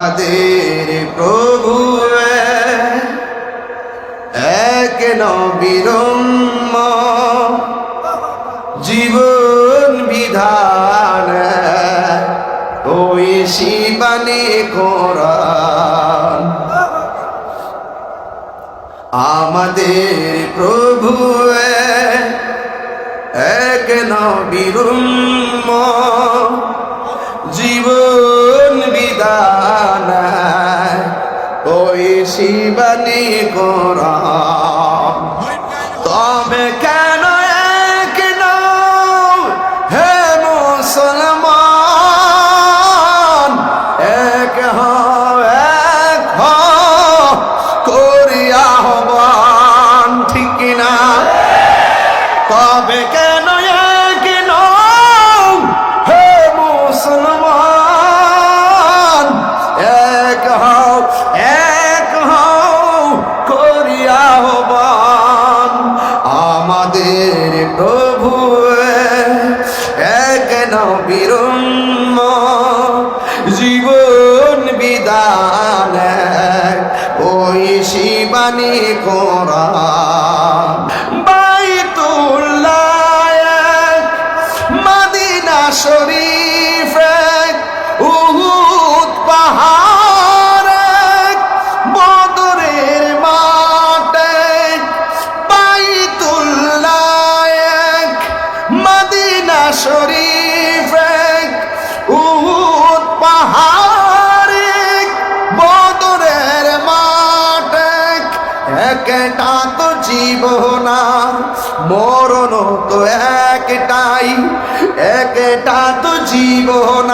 আমাদের প্রভু এক নবীর জীবন বিধান ওই শিবানী কোরআন। আমাদের প্রভু এক নবীর জীবন বিধান ওই শিবানী কোরআন। তবে কেন এক নও হে মুসলমান, এক হও করিয়া আহ্বান, ঠিক কিনা? তবে কেন এক নও হে মুসলমান, এক হও করিয়া আহ্বান। আমাদের প্রভু এক নবীর জীবন বিধান ওই শিবানী কোরআন। বাইতুল্লাহ মদিনা শরীফ উহুদ পাহাড় বদরের মাঠে। বাইতুল্লাহ মদিনা শরীফ উহুদ পাহাড় বদরের মাঠে। একটা তো জীবন মরণ তো একটাই, একটা তো জীবন